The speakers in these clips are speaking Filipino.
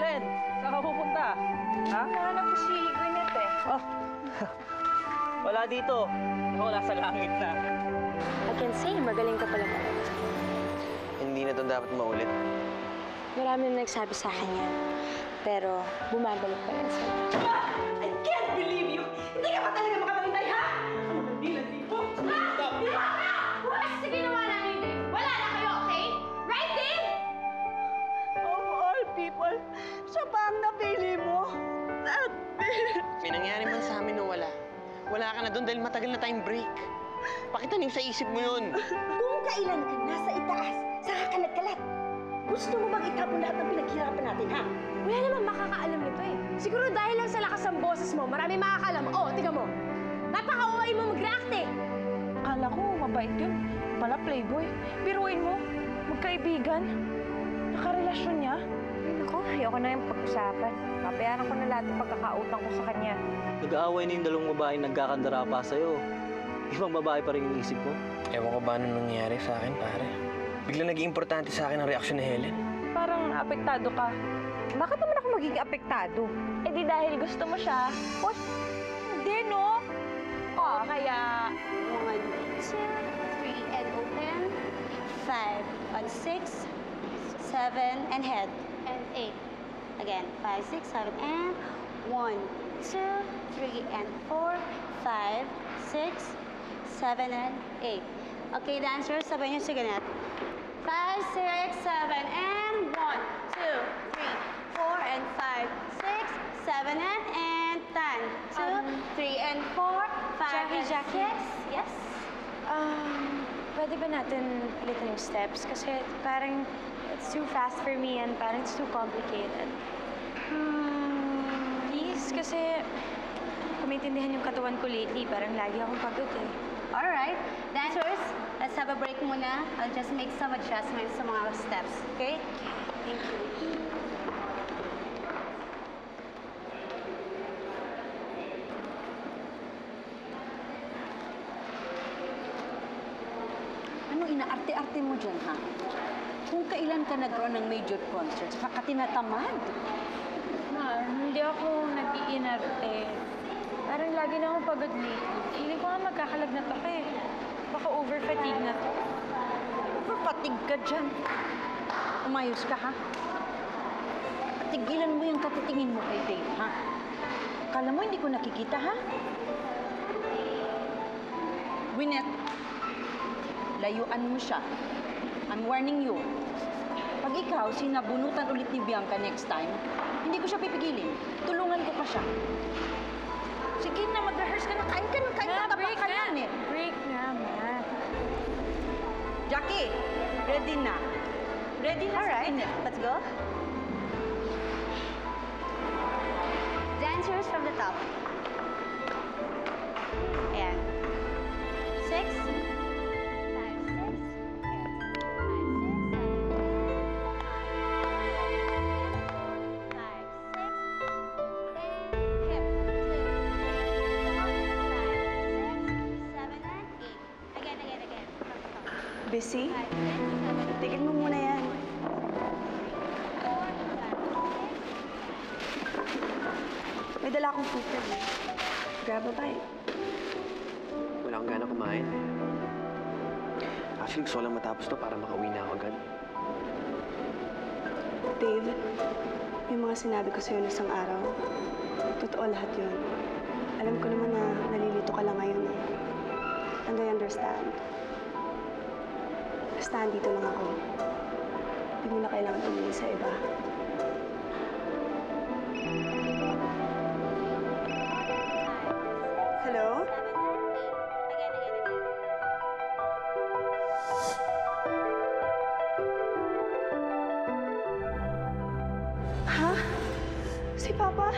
Ren, saan ka pupunta? Ha? Nahanap ko si Gwyneth eh. Oh. Wala dito. Wala sa langit na. I can say, magaling ka pala talaga. Hindi na ito dapat maulit. Marami na nagsabi sa akin yan. Pero bumabalik pa rin sila. I can't believe you! Hindi ka pa talaga makapagintay, ha? Ano ba dilan dito? Stop! Basta ginawa namin, Dave. Wala na kayo, okay? Right, Dave? Of all people, siya pa ang napili mo. That May nangyari man sa amin o wala. Wala ka na doon dahil matagal na tayong break. Pakitanim sa isip mo yun. Kung kailan ka nasa itaas, saka ka nagkalat. Gusto mo bang itapon lahat ng pinaghirapan natin, ha? Wala naman makakaalam nito eh. Siguro dahil lang sa lakas ng boses mo, marami makakaalam. Oh, tiga mo. Napaka-uway mo mag-react eh. Akala ko, mabait yun. Pala playboy. Biruin mo, magkaibigan. Nakarelasyon niya. Ay, naku, ayoko na yung pag-usapan. Papayaran ko na lahat ng pagkakautang ko sa kanya. Nag-aaway na yung dalawang babaeng nagkakandara pa sa'yo. Ibang babae pa rin yung isip mo. Ewan ko ba anong nangyari sa akin, pare. Biglang naging importante sa akin ang reaksyon ni Helen. Parang apektado ka. Bakit naman ako magiging apektado? Eh di dahil gusto mo siya. Hoy, hindi no? O kaya... 1, 2, 3, and open. 5 on 6, 7, and head. And 8. Again, 5, 6, 7, and 1, 2, 3, and 4, 5, 6, 7, and 8. Okay, dancers, sabay niyo si Gwyneth. 5, 6, 7, and 1, 2, 3, 4, and 5, 6, 7, and 10. 2, 3, and 4, 5, and 6. Yes? Pwede ba natin ulitin yung steps? Kasi parang it's too fast for me and parang it's too complicated. Please, kasi kumintindihan yung katawan ko lately. Parang lagi akong pagod eh. Alright, dancers, let's have a break muna. I'll just make some adjustments sa mga steps, okay? Thank you. Anong inaarte-arte mo dyan, ha? Kung kailan ka nagkaroon ng major concert, saka ka tinatamad. Ma, hindi ako nag-iinarte. Parang lagi na akong pagod lately. Feeling ko nga magkakalagnat ako eh. Baka over-fatigue na to. Overfatigue ka dyan. Umayos ka, ha? At tigilan mo yung katitingin mo kay Dave, ha? Akala mo hindi ko nakikita, ha? Gwyneth, layuan mo siya. I'm warning you. Pag ikaw sinabunutan ulit ni Bianca next time, hindi ko siya pipigilin. Tulungan ko pa siya. Sige na, mag-rehearse ka na. Kain ka na. break ka na. na. Break na, ma. Jackie, ready na. Ready na. Alright, let's go. Dancers from the top. Ayan. 6, 5, 6, 5, 6, 7, 8. Busy? Tigil mo muna yan. May dala akong food ka. Grab a bite. Wala akong gana kumain. Actually, gusto ko lang matapos to para makauwi na ako agad. Dave, yung mga sinabi ko sa'yo isang araw, totoo lahat yun. Alam ko naman na nalilito ka lang ngayon eh. And I understand. Basta andito lang ako. Hindi mo na kailangan tumingin sa iba. Hello? Ha? Si Papa?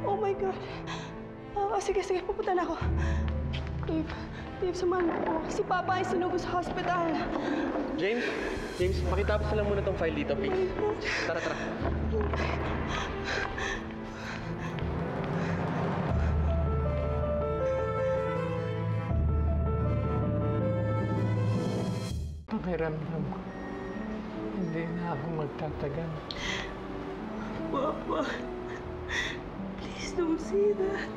Oh my God. Sige, pupunta na ako. Dave, samahan mo ako. Si Papa ay sinugo sa hospital. James, pakitapos na lang muna tong file dito, please. Tara. Pakiramdam ko, hindi na ako magtatagal. Papa. Please don't say that.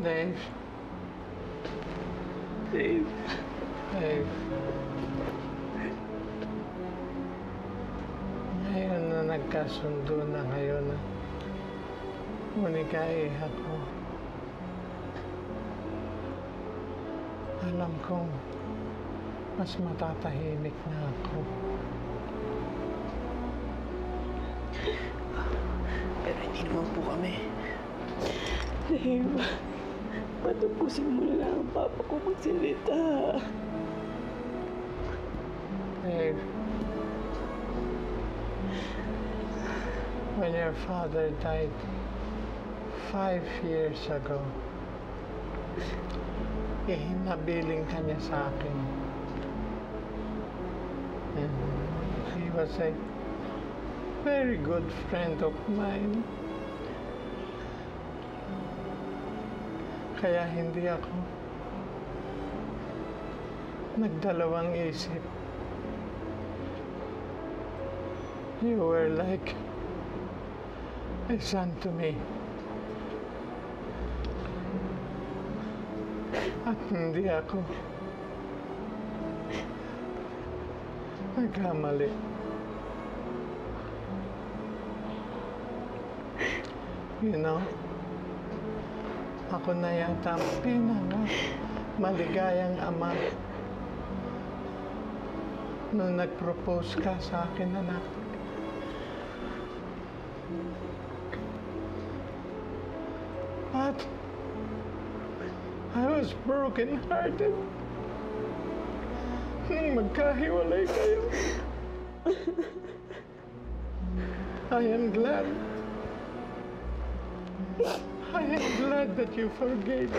Dave. Dave. Dave. Ngayon na nagkasundo na kayo na unikaiha ko. Alam kong mas matatahimik na ako. Pero hindi naman po kami. Dave, patapusin mo na lang ang papa ko magsalita. Dave, when your father died 5 years ago, ihinabiling ka niya sa akin. And he was a very good friend of mine. Kaya hindi ako nagdalawang isip. You were like a son to me. At hindi ako nagkamali. You know, ako na yata ang maligayang ama nung nag-propose ka sa akin, anak. But I was broken-hearted nung magkahiwalay kayo. I am glad that you forgave.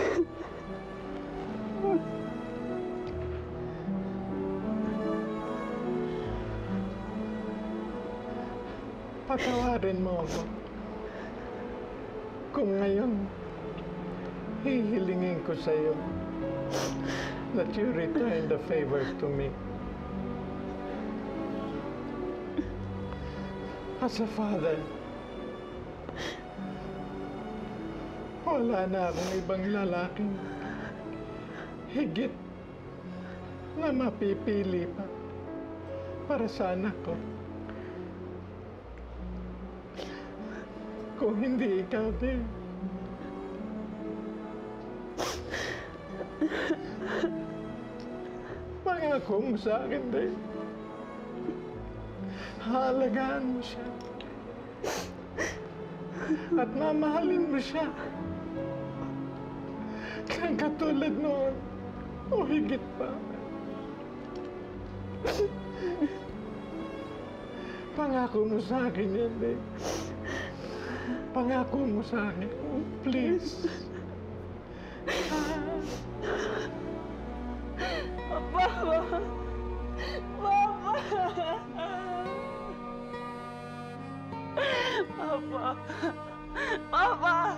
Patawarin mo ako. Kung ngayon, hihilingin ko sa iyo that you return the favor to me. As a father, wala na akong ibang lalaking higit na mapipili pa para sa anak ko. Kung hindi ikaw din. Pangako mo sa akin, Dave. Haalagaan mo siya. At mamahalin mo siya. Kang katulad noon. O higit pa. Pangako mo sa akin yan, Dave. Pangako mo sa akin. Please. Papa! Papa! Papa! Papa! Papa!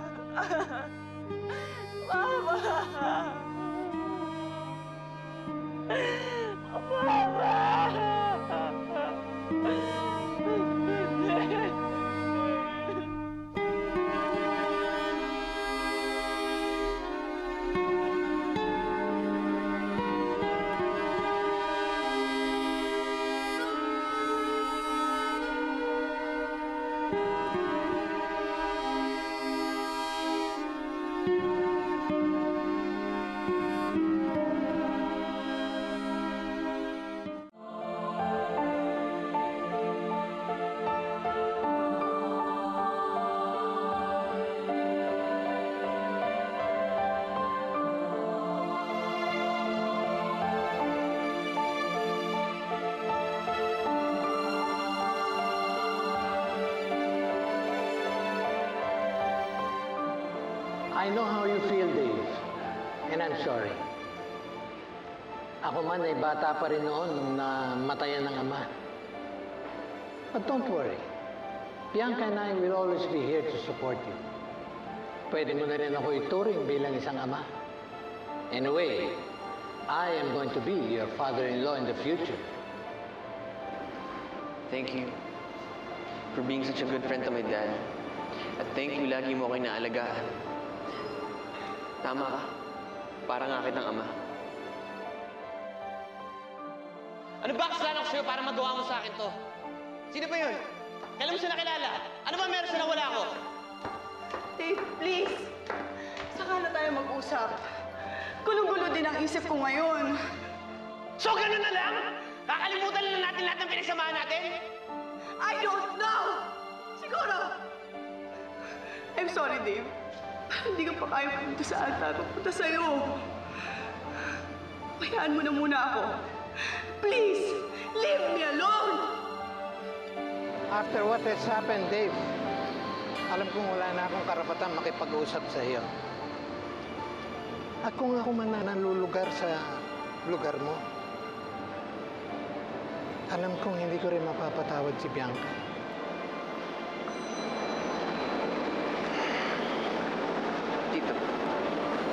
I know how you feel, Dave. And I'm sorry. Ako man ay bata pa rin noon nung namatayan ng ama. But don't worry. Bianca and I will always be here to support you. Pwede mo na rin ako ituring bilang isang ama. In a way, I am going to be your father-in-law in the future. Thank you for being such a good friend to my dad. At thank you, lagi mo ako inaalagaan. Tama ka. Para nga kitang ama. Ano ba kasalanan ko sa'yo para magawa mo sa akin to? Sino ba yun? Kailan mo siya nakilala? Ano ba meron siya na wala ko? Dave, please. Saka na tayo mag-usap. Gulong-gulo din ang isip ko ngayon. So ganun na lang? Kakalimutan na natin lahat ng pinagsamahan natin? I don't know! Siguro. I'm sorry, Dave. Hindi ka pa kaya pumunta sa ata. Pupunta sa'yo. Hayaan mo na muna ako. Please, leave me alone! After what has happened, Dave, alam kong wala na akong karapatan makipag-usap sa iyo. At kung ako man na nalulugar sa lugar mo, alam kong hindi ko rin mapapatawad si Bianca. Tito,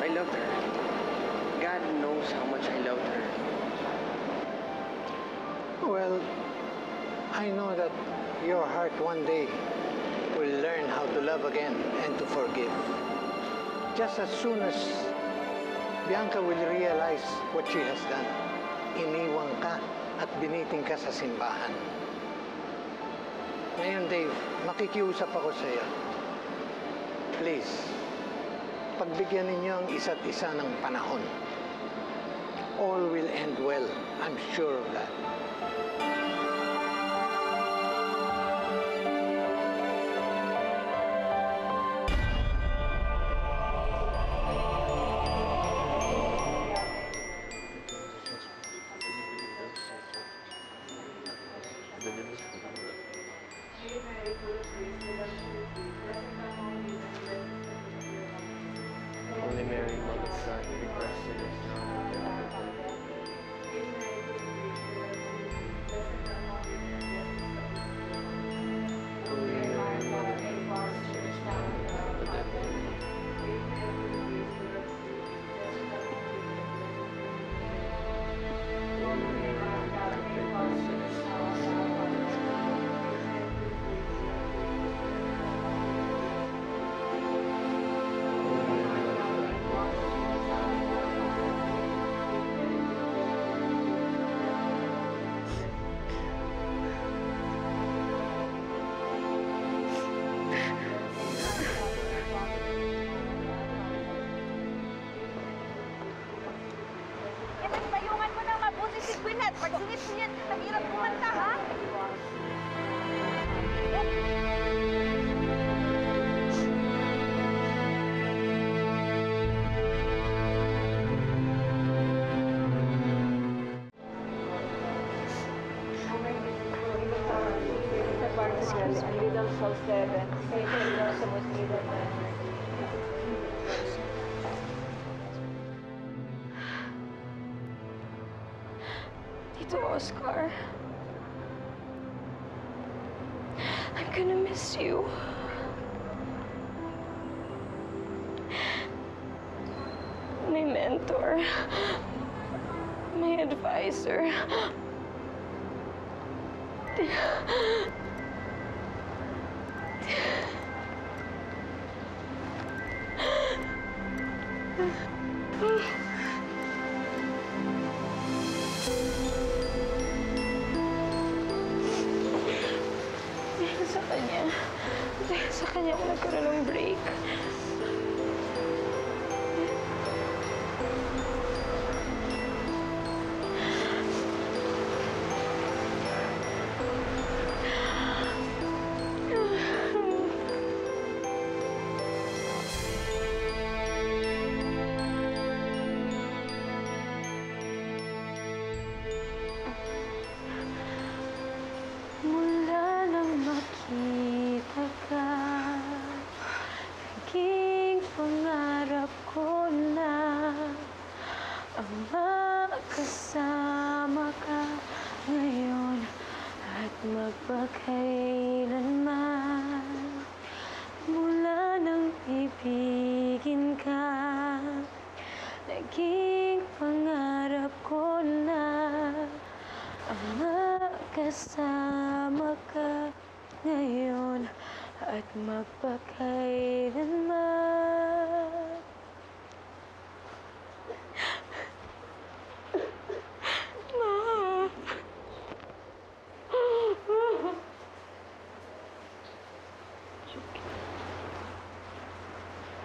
I loved her. God knows how much I loved her. Well, I know that your heart one day will learn how to love again and to forgive. Just as soon as Bianca will realize what she has done, iniwang ka at biniting ka sa simbahan. Ngayon, Dave, makikiusap ako sa iyo. Please, pagbigyan ninyo ang isa't isa ng panahon. All will end well. I'm sure of that. Holy Mary, Mother of God, we pray sinners now and at the hour of our death. Holy Mary, Mother of God, sinners now and at the hour of our death. Holy Mary, Mother of God, pray for us sinners now and at the hour of our Payungan mo ng mabuti si Gwyneth. Pag singit-singit, naghirap kumanta, ha? Tito Oscar, I'm gonna miss you. My mentor, my advisor. Dahil sa kanya ako nagkaroon ng break. Mula nang makita ka, naging pangarap ko na ang makasama ka ngayon at magpakailanman. Mula nang ibigin ka, naging pangarap ko na ang makasama ka ngayon. at magpakailanman. Ma!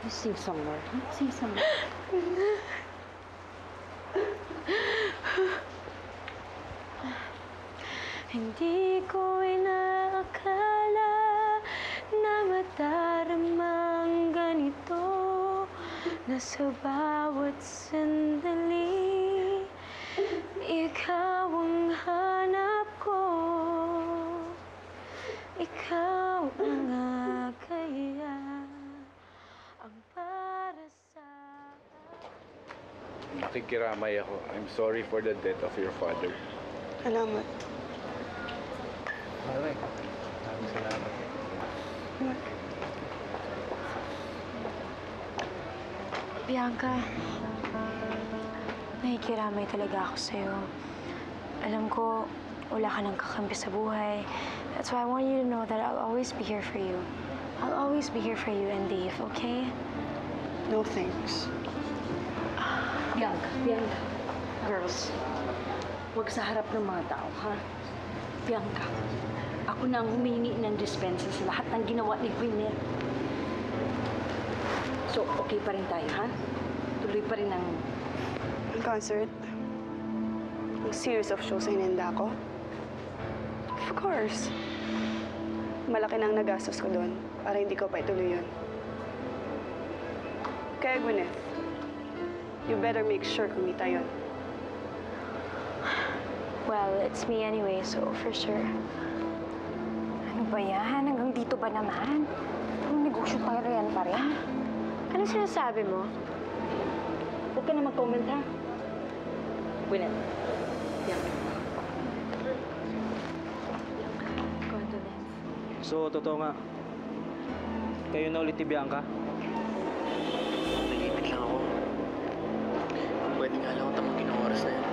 You sing some more. Sing some more. Hindi ko inaakala na madaramang ganito, na sa bawat sandali ikaw ang hanap ko. Ikaw ang kaya ang para sa Nakikiramay ako. I'm sorry for the death of your father. Salamat. Alright. Maraming salamat. Bianca, nakikiramay talaga ako sa'yo. Alam ko, wala ka nang kakampi sa buhay. That's why I want you to know that I'll always be here for you. I'll always be here for you and Dave, okay? No thanks. Bianca. Girls, huwag sa harap ng mga tao, ha? Bianca, ako na ang humingi ng dispensa sa lahat ng ginawa ni Gwyneth. So, okay pa rin tayo, ha? Tuloy pa rin ang... Ang concert? Ang series of shows na hinanda ko? Of course. Malaki na ang nagastos ko doon para hindi ko pa ituloy yun. Kaya Gwyneth, you better make sure kumita yun. Well, it's me anyway, so for sure. Ano ba yan? Hanggang dito ba naman? Ang negosyo pa rin pa rin? Ano sinasabi mo? Huwag ka na mag-comment, ha? Gwyneth. Bianca. Condolence. So, totoo nga. Kayo na ulit ni Bianca? Nalipit lang ako. Pwede nga lang ako tamangin ang oras na yun.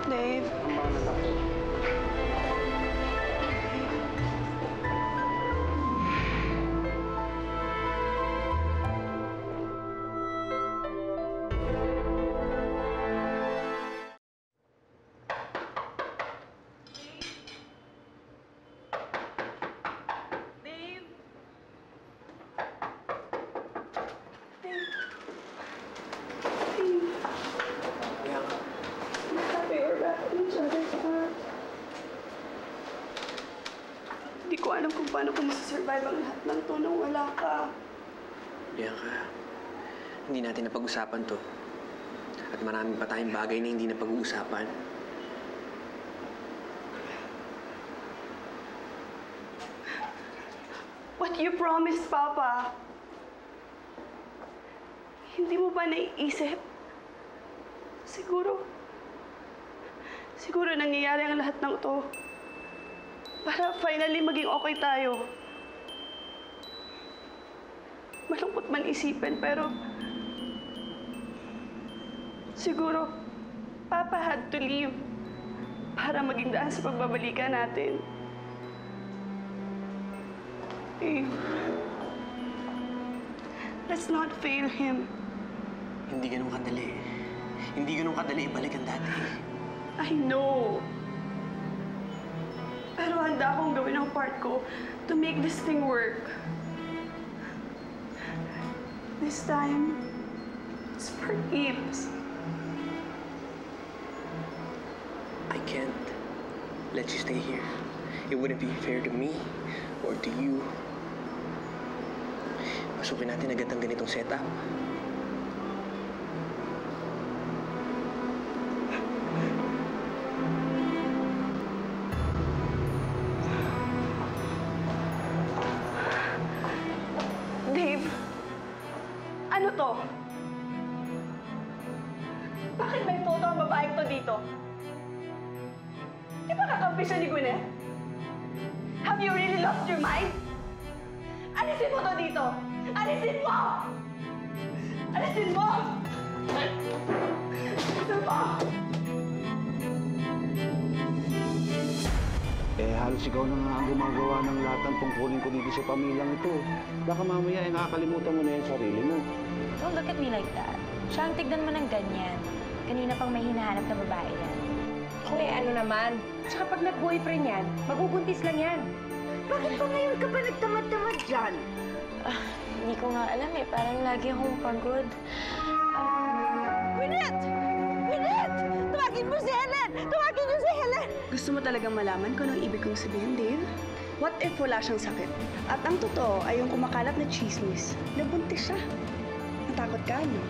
Dave. Bianca, We are wrapped in each other's arms. Hindi ko alam kung paano ko masasurvive ang lahat ng to nang wala ka. Bianca, hindi natin napag-usapan to. At marami pa tayong bagay na hindi napag-uusapan. What you promised, Papa? Hindi mo ba naiisip? Siguro siguro nangyayari ang lahat ng to para finally maging okay tayo. Malungkot man isipin, pero siguro Papa had to leave para maging daan sa pagbabalikan natin. Dave, let's not fail him. Hindi ganun kadali. Hindi ganun kadali ibalik ang dati. I know. Pero handa akong gawin ang part ko to make this thing work. This time, it's for keeps. I can't let you stay here. It wouldn't be fair to me or to you. Pasukin natin agad ang ganitong setup. Dave, ano to? Bakit may photo ang babaeng to dito? Di ba kakampi siya ni Gwyneth? Have you really lost your mind? Alisin mo to dito! Alisin mo! Alisin mo! Alisin mo! Halos ikaw na nga ang gumagawa ng lahat ng tungkulin ko dito sa pamilyang ito. Baka mamaya nakakalimutan mo na yung sarili mo. Don't look at me like that. Siya ang tignan mo ng ganyan. Kanina pang may hinahanap na babae yan. Ano naman? Tsaka pag nag-boyfriend yan, magbubuntis lang yan. Bakit pa ngayon ka pa nagtamad-tamad dyan? Hindi ko nga alam eh. Parang lagi akong pagod. Gwyneth! Gwyneth! Tawagin mo si Helen! Tawagin niyo si Helen! Gusto mo talagang malaman kung anong ibig kong sabihin, Dave? What if wala siyang sakit? At ang totoo ay yung kumakalat na chismis. Nabuntis siya. Natakot ka, no?